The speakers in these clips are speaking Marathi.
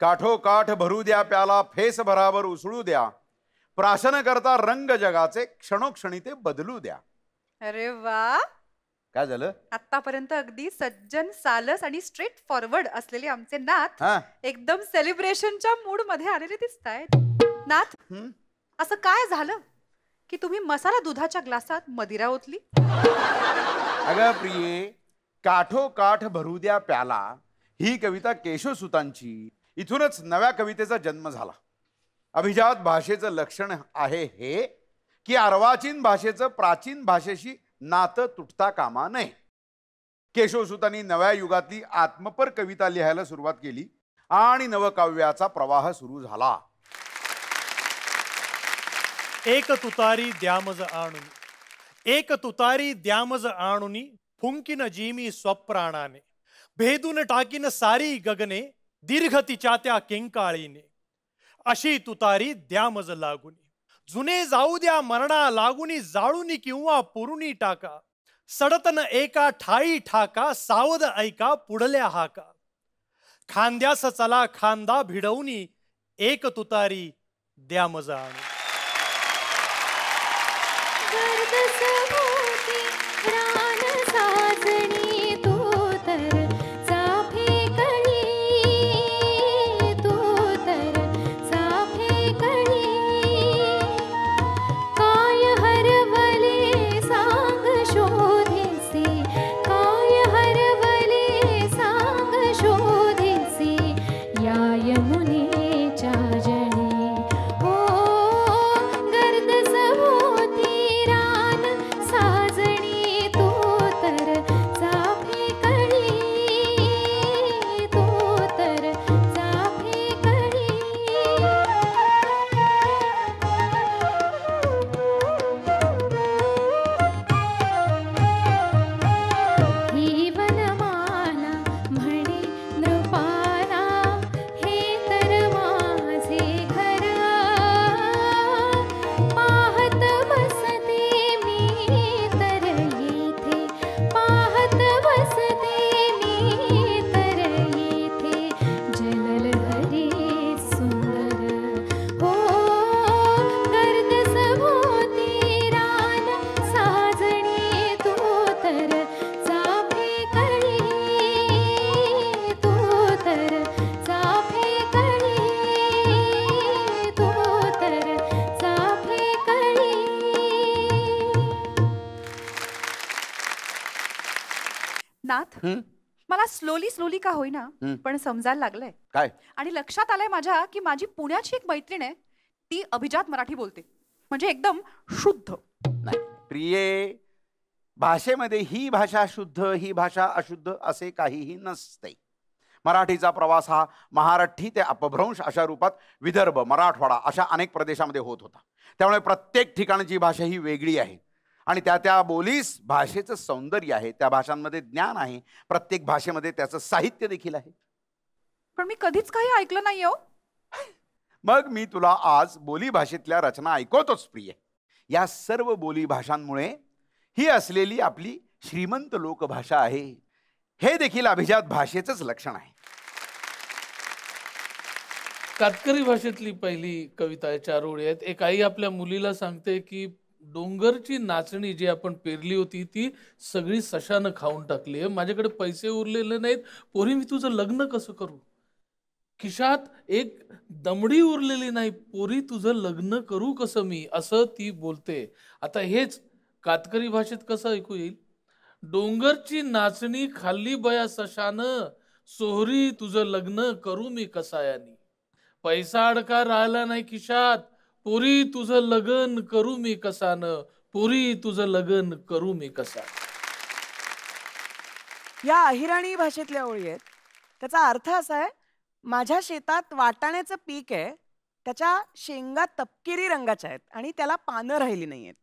काठोकाठ भरू द्या प्याला, फेस भरावर उसळू द्या, प्राशन करता रंग जगाचे, क्षणोक्षणी ते बदलू द्या. अरे वा, काय झालं? आतापर्यंत अगदी सज्जन, सालस आणि स्ट्रेट फॉरवर्ड असलेले आमचे नाथ एकदम सेलिब्रेशनच्या मूड मध्ये आलेले दिसतायत. नाथ, असं काय झालं की तुम्ही मसाला दुधाच्या ग्लासात मदिरा ओतली? अगं प्रिये, काठोकाठ भरू द्या प्याला ही कविता केशवसुतांची. इथूनच नव्या कवितेचा जन्म झाला. अभिजात भाषेचं लक्षण आहे हे की अर्वाचीन भाषेचं प्राचीन भाषेशी नातं तुटता कामा नये. केशवसुतांनी नव्या युगातली आत्मपर कविता लिहायला सुरुवात केली आणि नवकाव्याचा प्रवाह सुरू झाला. एक तुतारी द्यामज आणुनी, एक तुतारी द्यामज आणुनी, फुंकीन जीमी स्वप्राणाने, भेदून टाकीन सारी गगने, दीर्घ तिच्या त्या किंकाळीने. अशी तुतारी द्यामज लागुनी, जुने जाऊ द्या मरणा लागुनी, जाळुनी किंवा पुरुनी टाका, सडतन एका ठाई ठाका, सावध ऐका पुढल्या हाका. खांद्यास चला खांदा भिडवनी, एक तुतारी द्यामज आणुनी. मला स्लोली का होईना पण समजायला लागलंय काय, आणि लक्षात आलंय माझ्या की माझी पुण्याची एक मैत्रीण आहे, ती अभिजात मराठी बोलते, म्हणजे एकदम शुद्ध. नाही प्रिये, भाषेमध्ये ही भाषा शुद्ध ही भाषा अशुद्ध असे काहीही नसते. मराठीचा प्रवास हा महाराठी ते अपभ्रंश अशा रूपात विदर्भ, मराठवाडा अशा अनेक प्रदेशामध्ये होत होता. त्यामुळे प्रत्येक ठिकाणची भाषा ही वेगळी आहे आणि त्या बोलीस भाषेचं सौंदर्य आहे, त्या भाषांमध्ये ज्ञान आहे, प्रत्येक भाषेमध्ये त्याचं साहित्य देखील आहे. पण मी कधीच काही ऐकलं नाही हो. मग मी तुला आज बोली भाषेतल्या रचना ऐकवतोच प्रिय. या सर्व बोली भाषांमुळे ही असलेली आपली श्रीमंत लोकभाषा आहे. हे देखील अभिजात भाषेचंच लक्षण आहे. कातकरी भाषेतली पहिली कविता आहे, 4 ओळी आहेत. एक आई आपल्या मुलीला सांगते की डोंगरची नाचणी जी आपण पेरली होती ती सगळी सशानं खाऊन टाकली आहे, माझ्याकडे पैसे उरलेले नाहीत, पोरी मी तुझं लग्न कसं करू, खिशात एक दमडी उरलेली नाही, पोरी तुझं लग्न करू कसं मी, असं ती बोलते. आता हेच कातकरी भाषेत कसं ऐकू येईल? डोंगरची नाचणी खाल्ली बया सशानं, सोहरी तुझं लग्न करू मी कसायानी, पैसा अडका राहिला नाही खिशात, पोरी तुझं लगन करू मी कसानं, पोरी तुझं लगन करू मी कसा. या अहिराणी भाषेतल्या ओळी आहेत. त्याचा अर्थ असा आहे, माझ्या शेतात वाटाण्याचं पीक आहे, त्याच्या शेंगा तपकिरी रंगाच्या आहेत आणि त्याला पानं राहिली नाहीयेत.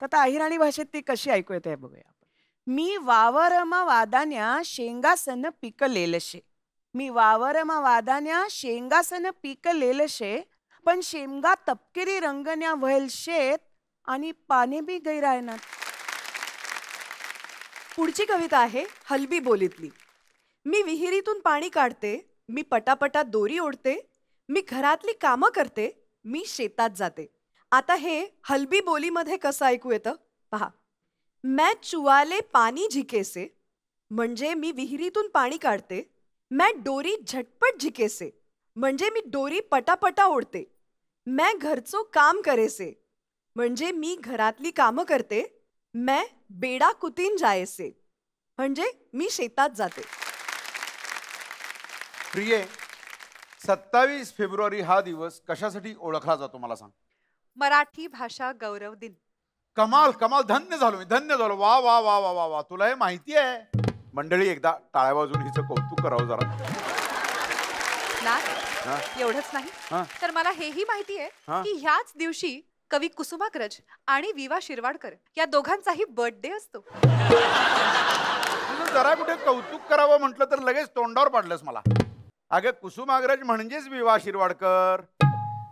तर आता अहिराणी भाषेत ती कशी ऐकू येते बघूया आपण. मी वावरमा वादान्या शेंगासन पिकलेलशे, मी वावरमा वादान्या शेंगासन पिकलेलशे, पण शेंगा तपकिरी रंगण्या व्हायल शेत आणि पाने बी गैरायनात. पुढची कविता आहे हलबी बोलीतली. मी विहिरीतून पाणी काढते, मी पटापटा दोरी ओढते, मी घरातली कामं करते, मी शेतात जाते. आता हे हलबी बोलीमध्ये कसं ऐकू येतं पहा. मैं चुआले पाणी झिकेसे म्हणजे मी विहिरीतून पाणी काढते. मैं डोरी झटपट झिकेसे म्हणजे मी डोरी पटापटा ओढते. मैं घरचो काम करेसे म्हणजे मी घरातली कामं करते. मैं बेडा कुतीन जायसे म्हणजे मी शेतात जाते. प्रिये, 27 फेब्रुवारी हा दिवस कशासाठी ओळखला जातो मला सांग. मराठी भाषा गौरव दिन. कमाल कमाल, धन्य झालो मी, धन्य झालो. वा वा वा वा वा वा, तुला हे माहिती आहे. मंडळी एकदा टाळ्या वाजून हिचं कौतुक करावं जरा. एवढंच नाही तर मला हेही माहिती आहे की ह्याच दिवशी कवी कुसुमाग्रज आणि विवा शिरवाडकर या दोघांचाही बर्थडे असतो. जरा कुठे कौतुक करावं म्हटलं तर लगेच तोंडावर पाडलंस मला. अगं कुसुमाग्रज म्हणजेच विवा शिरवाडकर.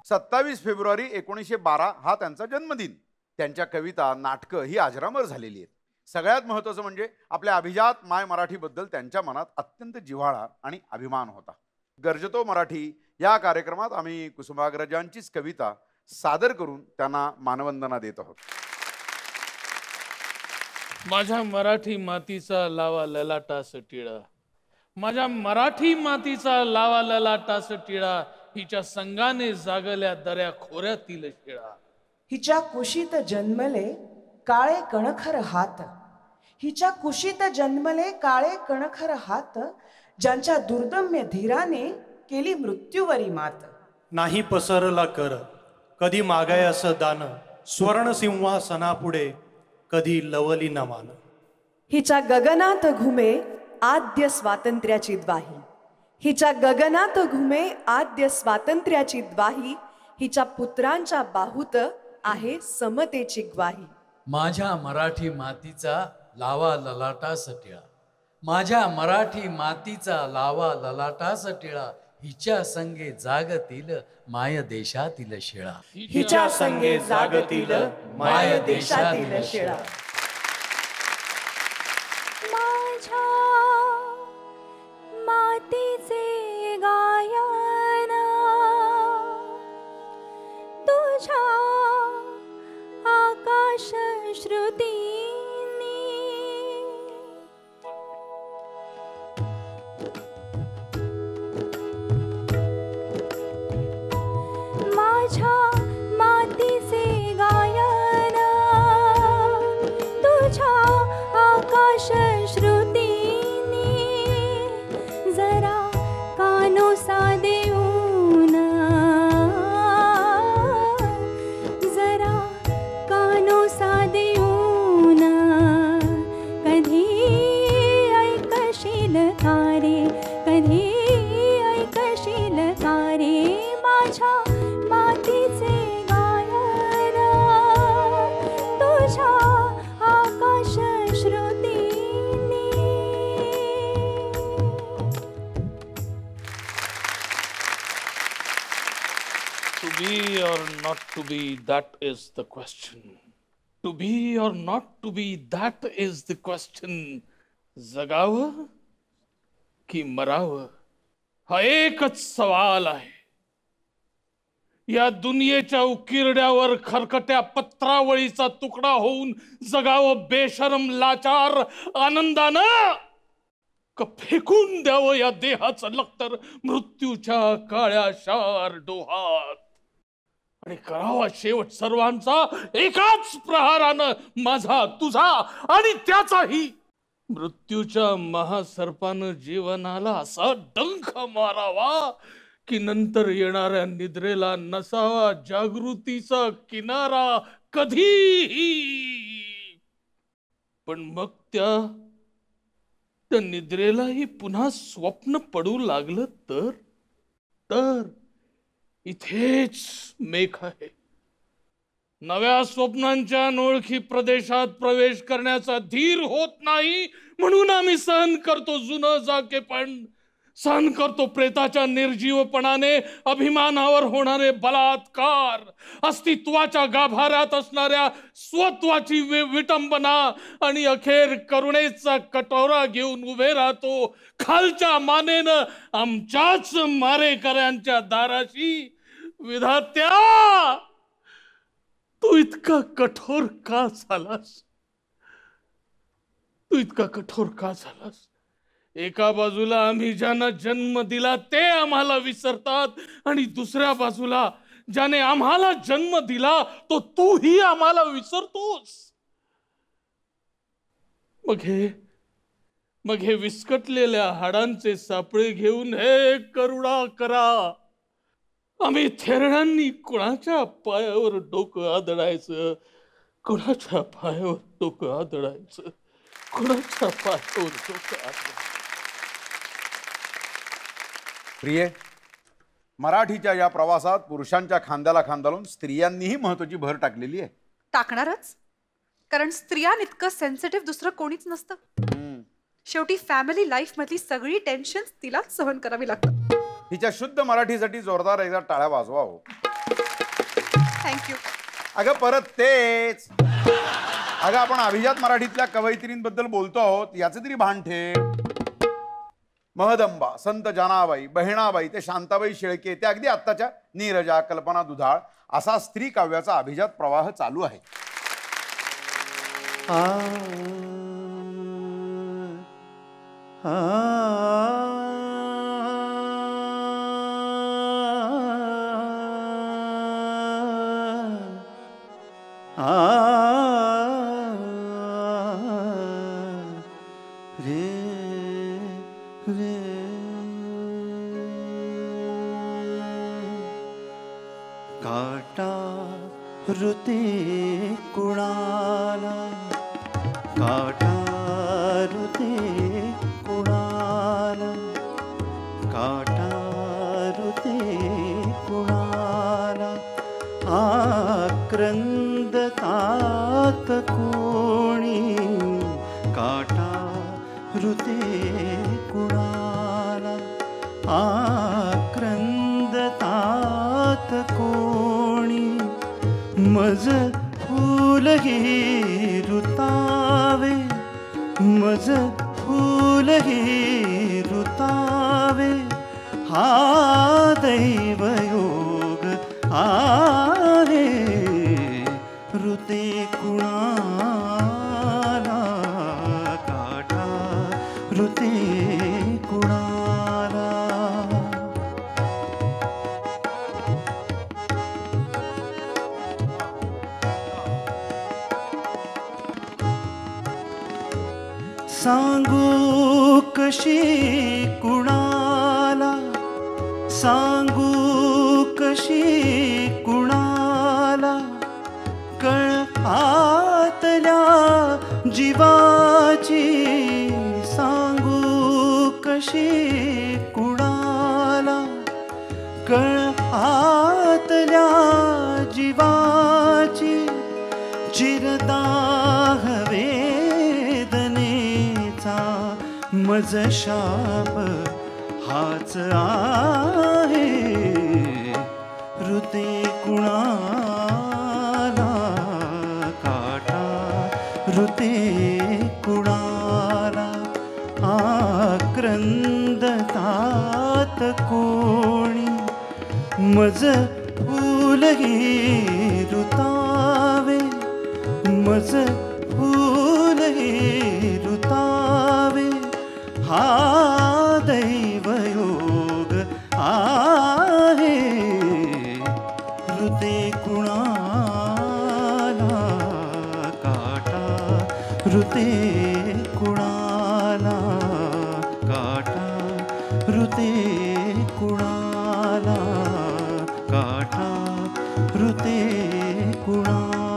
27 फेब्रुवारी 1912 हा त्यांचा जन्मदिन. त्यांच्या कविता, नाटकं ही अजरामर झालेली आहेत. सगळ्यात महत्त्वाचं म्हणजे आपल्या अभिजात माय मराठीबद्दल त्यांच्या मनात अत्यंत जिव्हाळा आणि अभिमान होता. गरजतो मराठी या कार्यक्रमात आम्ही कुसुमाग्रजांचीच कविता सादर करून त्यांना मानवंदना देत आहोत. माझ्या मराठी मातीचा लावा ललाटास टिळा, माझ्या मराठी मातीचा लावा ललाटास टिळा, हिच्या संगाने जागल्या दऱ्या खोऱ्यातील शिळा. हिच्या कुशीत जन्मले काळे कणखर हात, हिच्या कुशीत जन्मले काळे कणखर हात, ज्यांच्या दुर्दम्य धीराने केली मृत्यूवरी मात. नाही पसरला कर कधी मागायस दान, स्वर्ण सिंहासनापुढे कधी लवली न मान. हिच्या गगनात घुमे आद्य स्वातंत्र्याची द्वाही, हिच्या गगनात घुमे आद्य स्वातंत्र्याची द्वाही, हिच्या पुत्रांच्या बाहूत आहे समतेची ग्वाही. माझ्या मराठी मातीचा लावा ललाटास टिळा, माझ्या मराठी मातीचा लावा ललाटास टिळा, हिच्या संगे जागतील माय देशातील शिळा, हिच्या संगे जागतील माय देशातील शिळा. माझ्या मातीचे गायन तुझ्या आकाश श्रुतीनी, माझ्या मातीचे गायन तुझ्या आकाश श्रुतीनी, जरा कानोसा देऊन, जरा कानोसा देऊन, कधी ऐकशील तारे, कधी ऐकशील तारे. माझ्या मातीचे गायन तुझ्या आकाश श्रुतीनी. To be or not to be, that is the question. To be or not to be, that is the question. जगावं की मरावं हा एकच सवाल आहे. या दुनियेच्या उकिरड्यावर खरकट्या पत्रावळीचा तुकडा होऊन जगावं बेशरम लाचार आनंदानं, का फेकून द्यावं या देहाचं लक्तर मृत्यूच्या काळ्या शार डोहात, आणि करावा शेवट सर्वांचा एकाच प्रहारानं, माझा तुझा आणि त्याचाही. मृत्यूच्या महासर्पानं जीवनाला असा डंख मारावा की नंतर येणाऱ्या निद्रेला नसावा जागृतीचा किनारा कधीही. पण मग त्या निद्रेलाही पुन्हा स्वप्न पडू लागलं तर इथेच मेघ आहे. नव्या स्वप्नांच्या अनोळखी प्रदेशात प्रवेश करण्याचा धीर होत नाही म्हणून आम्ही सहन करतो जुनं जाकेपण. सहन करतो प्रेताच्या निर्जीवपणाने अभिमानावर होणारे बलात्कार, अस्तित्वाच्या गाभाऱ्यात असणाऱ्या स्वत्वाची विटंबना आणि अखेर करुणेचा कटोरा घेऊन उभे राहतो खालच्या मानेनं आमच्याच मारेकऱ्यांच्या दाराशी. विधात्या, तू इतका कठोर का झालास? तू इतका कठोर का झालास? एका बाजूला आम्ही ज्यांना जन्म दिला ते आम्हाला विसरतात आणि दुसऱ्या बाजूला ज्याने आम्हाला जन्म दिला तो तूही आम्हाला विसरतोस. मग हे विस्कटलेल्या हाडांचे सापळे घेऊन हे करुणा करा. आम्ही थेरड्यांनी कुणाच्या पायावर डोकं आदळायचं, कुणाच्या पायावर डोकं आदळायचं, कुणाच्या पायावर डोकं आदळायचं. प्रिये, मराठीच्या या प्रवासात पुरुषांच्या खांद्याला खांदा लावून स्त्रियांनीही महत्वाची भर टाकलेली आहे. टाकणारच, कारण स्त्रियांइतकं सेन्सिटिव्ह दुसरं कोणीच नसतं. शेवटी फॅमिली लाईफ मधली सगळी टेन्शन तिलाच सहन करावी लागतात. तिच्या शुद्ध मराठीसाठी जोरदार एकदा टाळ्या वाजवा हो. थँक्यू. अगं परत तेच. अगं आपण अभिजात मराठीतल्या कवयित्रींबद्दल बोलतो आहोत, याचे तरी भान ठेव. महदंबा, संत जनाबाई, बहिणाबाई ते शांताबाई शेळके ते अगदी आत्ताच्या नीरजा, कल्पना दुधाळ असा स्त्री काव्याचा अभिजात प्रवाह चालू आहे. काटा रुते कुणाला, काटा रुते कुणाला, काटा रुते कुणाला, आक्रंदतात कोणी, काटा रुते कुणाला, आक्रंदतात कोणी, मज फूल हे रुतावे, मज फूल हे रुतावे, हा दैवयोग आहे रुते कुणाला, काटा रुते कुणाला. सांगू कशी कुणाला, सांगू कशी कुणाला, कळपातल्या जीवाची, सांगू कशी कुणाला, कळपातल्या जीवाची, चिरदाह वेदनेचा मज शाप हाच आहे रुते कुणाला, काटा रुते कुणाला, आक्रंदतात कोणी, मज फूल हे रुतावे, मज फूल हे रुतावे, हा दैवयोग आहे रुते कुणाला, काटा रुते कुणाला, काटा रुते कुणाला, काटा रुते कुणाला.